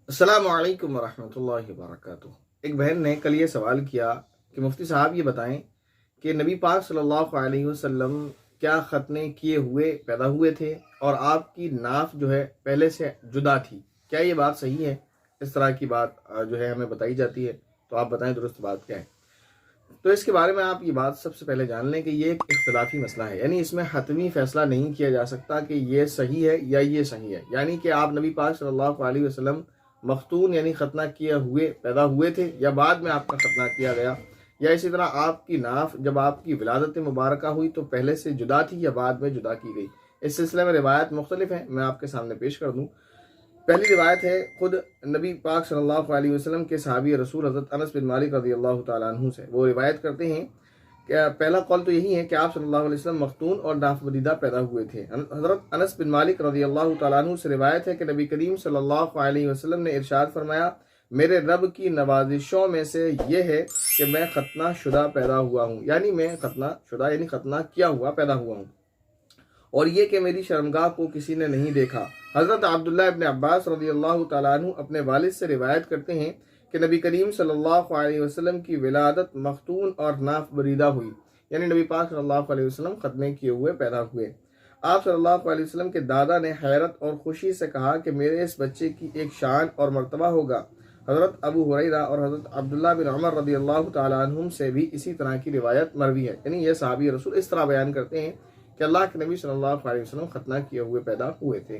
السلام علیکم ورحمۃ اللہ وبرکاتہ۔ ایک بہن نے کل یہ سوال کیا کہ مفتی صاحب یہ بتائیں کہ نبی پاک صلی اللہ علیہ وسلم کیا ختنے کیے ہوئے پیدا ہوئے تھے اور آپ کی ناف جو ہے پہلے سے جدا تھی، کیا یہ بات صحیح ہے؟ اس طرح کی بات جو ہے ہمیں بتائی جاتی ہے، تو آپ بتائیں درست بات کیا ہے۔ تو اس کے بارے میں آپ یہ بات سب سے پہلے جان لیں کہ یہ ایک اختلافی مسئلہ ہے، یعنی اس میں حتمی فیصلہ نہیں کیا جا سکتا کہ یہ صحیح ہے یا یہ صحیح ہے، یعنی کہ آپ نبی پاک صلی اللہ علیہ وسلم مختون یعنی ختنہ کیے ہوئے پیدا ہوئے تھے یا بعد میں آپ کا ختنہ کیا گیا، یا اسی طرح آپ کی ناف جب آپ کی ولادت مبارکہ ہوئی تو پہلے سے جدا تھی یا بعد میں جدا کی گئی۔ اس سلسلے میں روایت مختلف ہیں، میں آپ کے سامنے پیش کر دوں۔ پہلی روایت ہے خود نبی پاک صلی اللہ علیہ وسلم کے صحابی رسول حضرت انس بن مالک رضی اللہ تعالیٰ عنہ سے۔ وہ روایت کرتے ہیں کہ پہلا قول تو یہی ہے کہ آپ صلی اللہ علیہ وسلم مختون اور ناف بریدہ پیدا ہوئے تھے۔ حضرت انس بن مالک رضی اللہ تعالیٰ عنہ سے روایت ہے کہ نبی کریم صلی اللہ علیہ وسلم نے ارشاد فرمایا، میرے رب کی نوازشوں میں سے یہ ہے کہ میں ختنہ شدہ پیدا ہوا ہوں، یعنی میں ختنہ شدہ یعنی ختنہ کیا ہوا پیدا ہوا ہوں، اور یہ کہ میری شرمگاہ کو کسی نے نہیں دیکھا۔ حضرت عبداللہ ابن عباس رضی اللہ تعالیٰ عنہ اپنے والد سے روایت کرتے ہیں کہ نبی کریم صلی اللہ علیہ وسلم کی ولادت مختون اور ناف بریدہ ہوئی، یعنی نبی پاک صلی اللہ علیہ وسلم ختنے کیے ہوئے پیدا ہوئے۔ آپ صلی اللہ علیہ وسلم کے دادا نے حیرت اور خوشی سے کہا کہ میرے اس بچے کی ایک شان اور مرتبہ ہوگا۔ حضرت ابو ہریرہ اور حضرت عبداللہ بن عمر رضی اللہ تعالیٰ عنہم سے بھی اسی طرح کی روایت مروی ہے، یعنی یہ صحابی رسول اس طرح بیان کرتے ہیں کہ اللہ کے نبی صلی اللہ علیہ وسلم ختنہ کیے ہوئے پیدا ہوئے تھے۔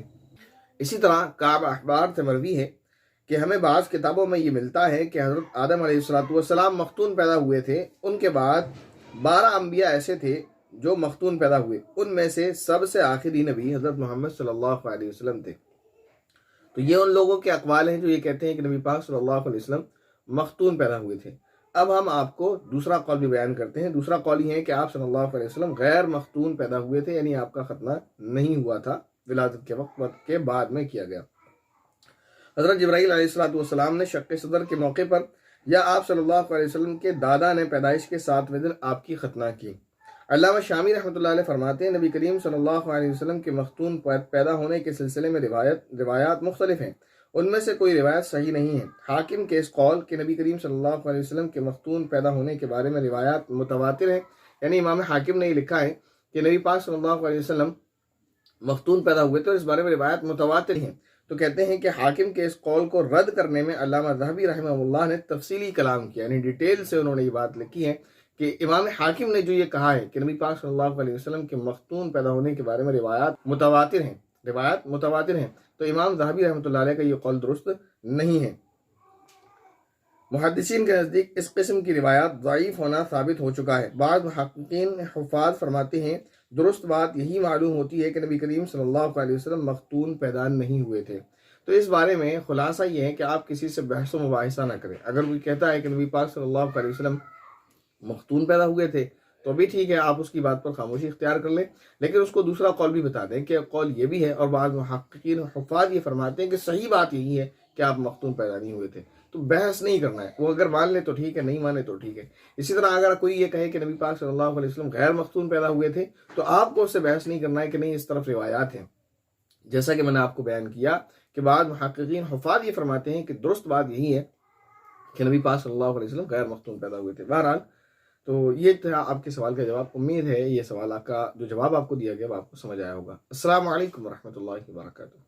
اسی طرح کعب احبار سے مروی ہے کہ ہمیں بعض کتابوں میں یہ ملتا ہے کہ حضرت آدم علیہ السلام مختون پیدا ہوئے تھے، ان کے بعد 12 انبیاء ایسے تھے جو مختون پیدا ہوئے، ان میں سے سب سے آخری نبی حضرت محمد صلی اللہ علیہ وسلم تھے۔ تو یہ ان لوگوں کے اقوال ہیں جو یہ کہتے ہیں کہ نبی پاک صلی اللہ علیہ وسلم مختون پیدا ہوئے تھے۔ اب ہم آپ کو دوسرا قول بھی بیان کرتے ہیں۔ دوسرا قول یہ ہے کہ آپ صلی اللہ علیہ وسلم غیر مختون پیدا ہوئے تھے، یعنی آپ کا ختنہ نہیں ہوا تھا، ولادت کے وقت کے بعد میں کیا گیا۔ حضرت جبرائیل علیہ السلام نے شق صدر کے موقع پر یا آپ صلی اللہ علیہ وسلم کے دادا نے پیدائش کے 7ویں دن آپ کی ختنہ کی۔ علامہ شامی رحمۃ اللہ علیہ فرماتے ہیں نبی کریم صلی اللہ علیہ وسلم کے مختون پیدا ہونے کے سلسلے میں روایات مختلف ہیں، ان میں سے کوئی روایت صحیح نہیں ہے۔ حاکم کے اس قول کہ نبی کریم صلی اللہ علیہ وسلم کے مختون پیدا ہونے کے بارے میں روایات متواتر ہیں، یعنی امام حاکم نے یہ لکھا ہے کہ نبی پاک صلی اللہ علیہ وسلم مختون پیدا ہوئے تو اس بارے میں روایت متواتر ہیں، تو کہتے ہیں کہ حاکم کے اس قول کو رد کرنے میں علامہ ذہبی رحمہ اللہ نے تفصیلی کلام کیا، یعنی ڈیٹیل سے انہوں نے یہ بات لکھی ہے کہ امام حاکم نے جو یہ کہا ہے کہ نبی پاک صلی اللہ علیہ وسلم کے مختون پیدا ہونے کے بارے میں روایات متواتر ہیں، تو امام ذہبی رحمۃ اللہ علیہ کا یہ قول درست نہیں ہے۔ محدثین کے نزدیک اس قسم کی روایات ضعیف ہونا ثابت ہو چکا ہے۔ بعض محققین حفاظ فرماتے ہیں درست بات یہی معلوم ہوتی ہے کہ نبی کریم صلی اللہ علیہ وسلم مختون پیدا نہیں ہوئے تھے۔ تو اس بارے میں خلاصہ یہ ہے کہ آپ کسی سے بحث و مباحثہ نہ کریں۔ اگر کوئی کہتا ہے کہ نبی پاک صلی اللہ علیہ وسلم مختون پیدا ہوئے تھے تو بھی ٹھیک ہے، آپ اس کی بات پر خاموشی اختیار کر لیں، لیکن اس کو دوسرا قول بھی بتا دیں کہ قول یہ بھی ہے، اور بعض محققین حفاظ یہ فرماتے ہیں کہ صحیح بات یہی ہے کہ آپ مختون پیدا نہیں ہوئے تھے۔ تو بحث نہیں کرنا ہے، وہ اگر مان لے تو ٹھیک ہے، نہیں مانے تو ٹھیک ہے۔ اسی طرح اگر کوئی یہ کہے کہ نبی پاک صلی اللہ علیہ وسلم غیر مختون پیدا ہوئے تھے تو آپ کو اس سے بحث نہیں کرنا ہے کہ نہیں، اس طرف روایات ہیں، جیسا کہ میں نے آپ کو بیان کیا کہ بعض محققین حفاظ یہ فرماتے ہیں کہ درست بات یہی ہے کہ نبی پاک صلی اللہ علیہ وسلم غیر مختون پیدا ہوئے تھے۔ بہرحال تو یہ تھا آپ کے سوال کا جواب۔ امید ہے یہ سوال آپ کا جو جواب آپ کو دیا گیا وہ آپ کو سمجھ آیا ہوگا۔ السلام علیکم ورحمۃ اللہ وبرکاتہ۔